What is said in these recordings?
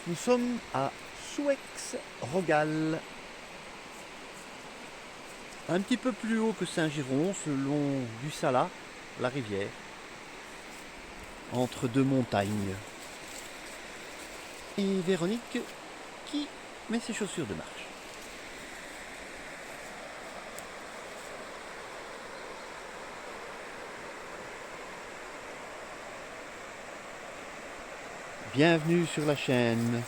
Nous sommes à Souex-Rogal, un petit peu plus haut que Saint-Giron, le long du Salat, la rivière, entre deux montagnes. Et Véronique qui met ses chaussures de marche. Bienvenue sur la chaîne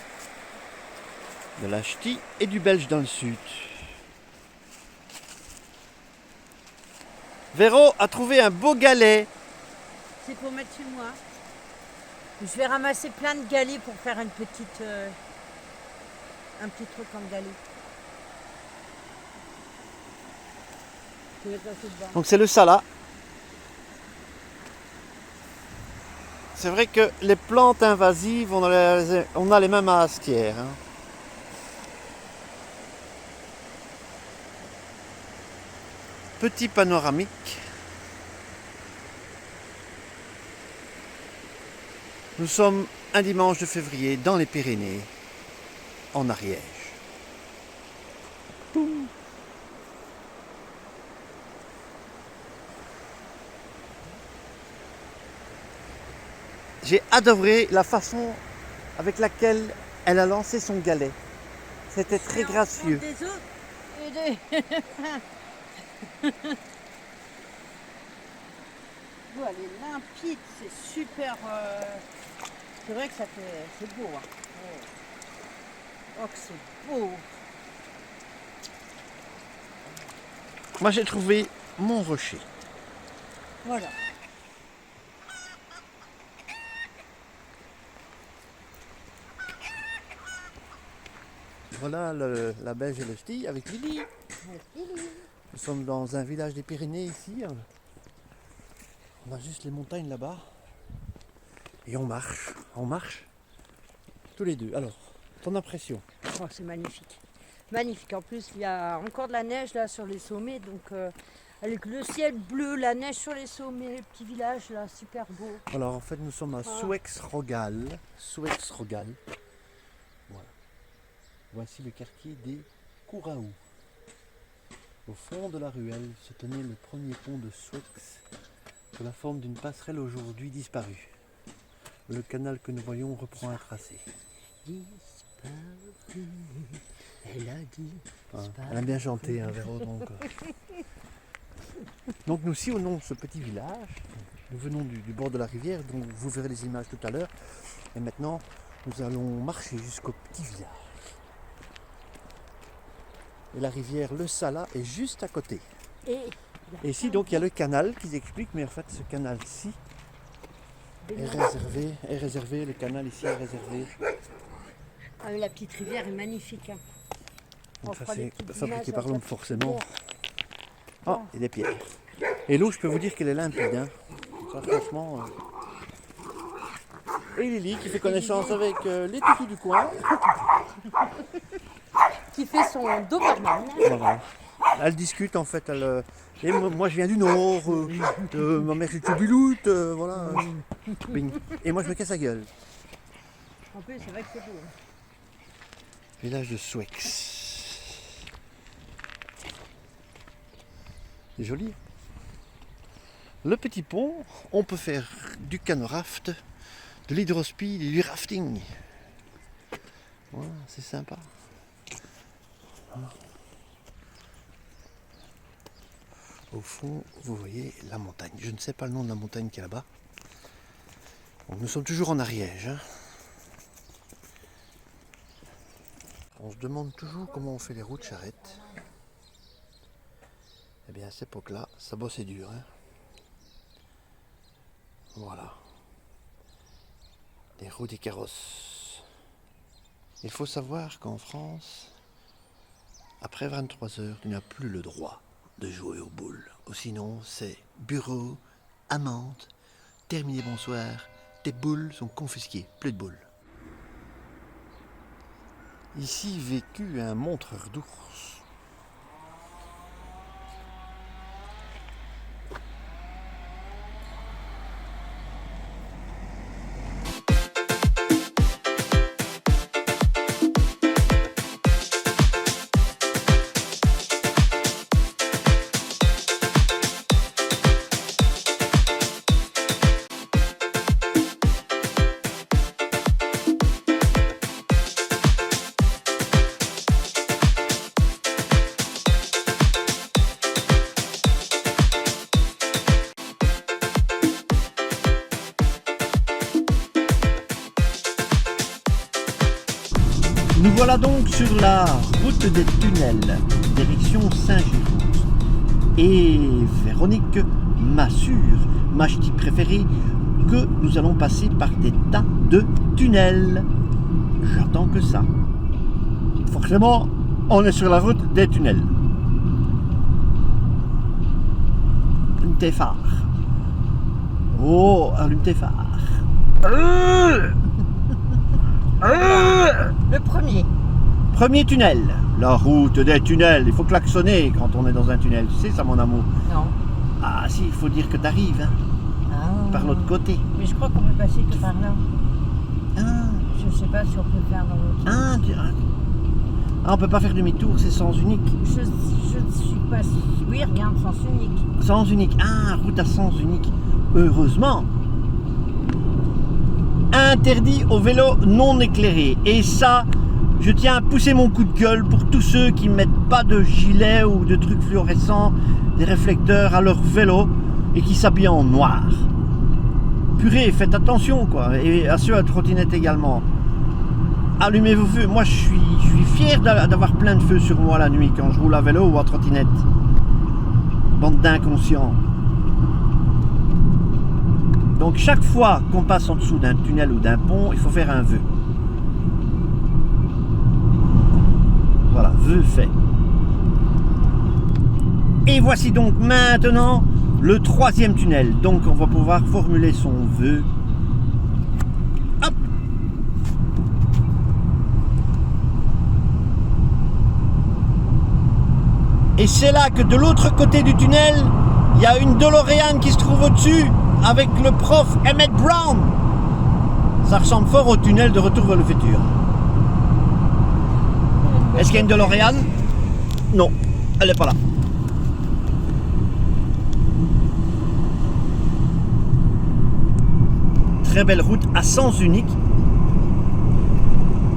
de la ch'ti et du belge dans le sud. Véro a trouvé un beau galet. C'est pour mettre chez moi. Je vais ramasser plein de galets pour faire un petit truc en galet. Je vais passer dedans. Donc c'est le Salat. C'est vrai que les plantes invasives, on a les mêmes à Astières. Hein. Petit panoramique. Nous sommes un dimanche de février dans les Pyrénées, en Ariège. Boum. J'ai adoré la façon avec laquelle elle a lancé son galet. C'était très gracieux. Des autres et des... Oh, elle est limpide, c'est super. C'est vrai que ça fait. C'est beau. Hein. Oh, que c'est beau. Moi j'ai trouvé mon rocher. Voilà. Voilà la belge et le ch'ti avec Lily. Nous sommes dans un village des Pyrénées ici. On a juste les montagnes là-bas. Et on marche tous les deux. Alors, ton impression? Oh, c'est magnifique. Magnifique. En plus, il y a encore de la neige là sur les sommets. Donc, avec le ciel bleu, la neige sur les sommets, le petit village là, super beau. Alors, en fait, nous sommes à Souex-Rogal. Souex-Rogal. Voilà. Voici le quartier des Couraou. Au fond de la ruelle se tenait le premier pont de Souex, sous la forme d'une passerelle aujourd'hui disparue. Le canal que nous voyons reprend un tracé. Disparu, elle a dit. Elle a bien chanté, hein, Véro. Donc nous sillonnons ce petit village. Nous venons du bord de la rivière, donc vous verrez les images tout à l'heure. Et maintenant, nous allons marcher jusqu'au petit village. Et la rivière Le Salat est juste à côté. Et ici, donc, il y a le canal qu'ils expliquent, mais en fait, ce canal-ci est réservé, le canal ici est réservé. Ah, la petite rivière est magnifique. Hein. Donc ça, c'est fabriqué par l'homme, forcément. Ah, et des pierres. Et l'eau, je peux vous dire qu'elle est limpide. Hein. Ça, franchement... Et Lily, qui fait connaissance avec les toutous du coin. Qui fait son Doberman. Voilà. Elle discute, en fait. Et moi, je viens du Nord. Ma mère, c'est Toubiloute. Voilà. Et moi, je me casse la gueule. En plus, c'est vrai que c'est beau. Hein. Village de Souex. C'est joli. Le petit pont, on peut faire du canoraft, de l'hydrospeed et du rafting. Voilà, c'est sympa. Au fond, vous voyez la montagne. Je ne sais pas le nom de la montagne qui est là-bas. Donc, nous sommes toujours en Ariège. Hein. On se demande toujours comment on fait les roues de charrette. Eh bien, à cette époque-là, ça bossait dur. Hein. Voilà. Les roues des carrosses. Il faut savoir qu'en France, après 23 heures, tu n'as plus le droit de jouer aux boules. Ou sinon, c'est bureau, amende, terminé bonsoir, tes boules sont confisquées, plus de boules. Ici vécut un montreur d'ours. Nous voilà donc sur la route des tunnels, direction Saint-Gilles. Et Véronique m'assure, ma ch'ti préférée, que nous allons passer par des tas de tunnels. J'attends que ça. Forcément, on est sur la route des tunnels. Allume tes phares. Oh, allume tes phares. Le premier. Premier tunnel. La route des tunnels. Il faut klaxonner quand on est dans un tunnel. Tu sais ça, mon amour? Non. Ah si, il faut dire que tu arrives, hein, Ah. par l'autre côté. Mais je crois qu'on peut passer que par là. Ah, Je sais pas si on peut faire dans l'autre sens. on peut pas faire demi-tour, c'est sens unique. Je suis pas... Oui, regarde, sens unique. Sens unique. Ah, route à sens unique. Heureusement. Interdit aux vélos non éclairés. Et ça, je tiens à pousser mon coup de gueule pour tous ceux qui ne mettent pas de gilet ou de trucs fluorescents, des réflecteurs à leur vélo et qui s'habillent en noir. Purée, faites attention quoi. Et à ceux à trottinette également. Allumez vos feux. Moi, je suis fier d'avoir plein de feux sur moi la nuit quand je roule à vélo ou à trottinette. Bande d'inconscients. Donc chaque fois qu'on passe en dessous d'un tunnel ou d'un pont, il faut faire un vœu. Voilà, vœu fait. Et voici donc maintenant le troisième tunnel. Donc on va pouvoir formuler son vœu. Hop! Et c'est là que de l'autre côté du tunnel, il y a une DeLorean qui se trouve au-dessus avec le prof Emmett Brown. Ça ressemble fort au tunnel de Retour vers le futur. Est-ce qu'il y a une DeLorean? Non, elle n'est pas là. Très belle route à sens unique,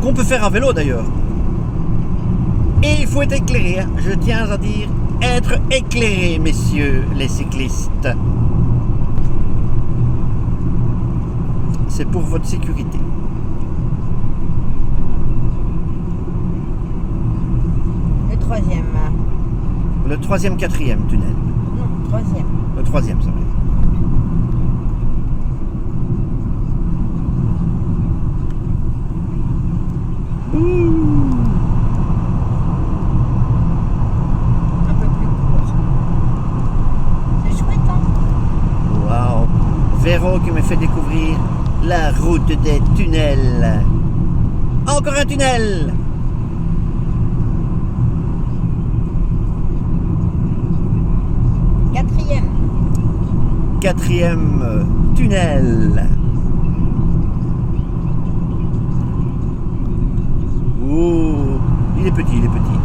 qu'on peut faire à vélo d'ailleurs. Et il faut être éclairé, hein. Je tiens à dire, être éclairé, messieurs les cyclistes. C'est pour votre sécurité. Le troisième. Le troisième, quatrième tunnel. Non, troisième. Le troisième, ça va. Un peu plus court. C'est chouette, hein? Waouh! Véro qui me fait découvrir la route des tunnels. Encore un tunnel! Quatrième. Quatrième tunnel. Oh, il est petit, il est petit.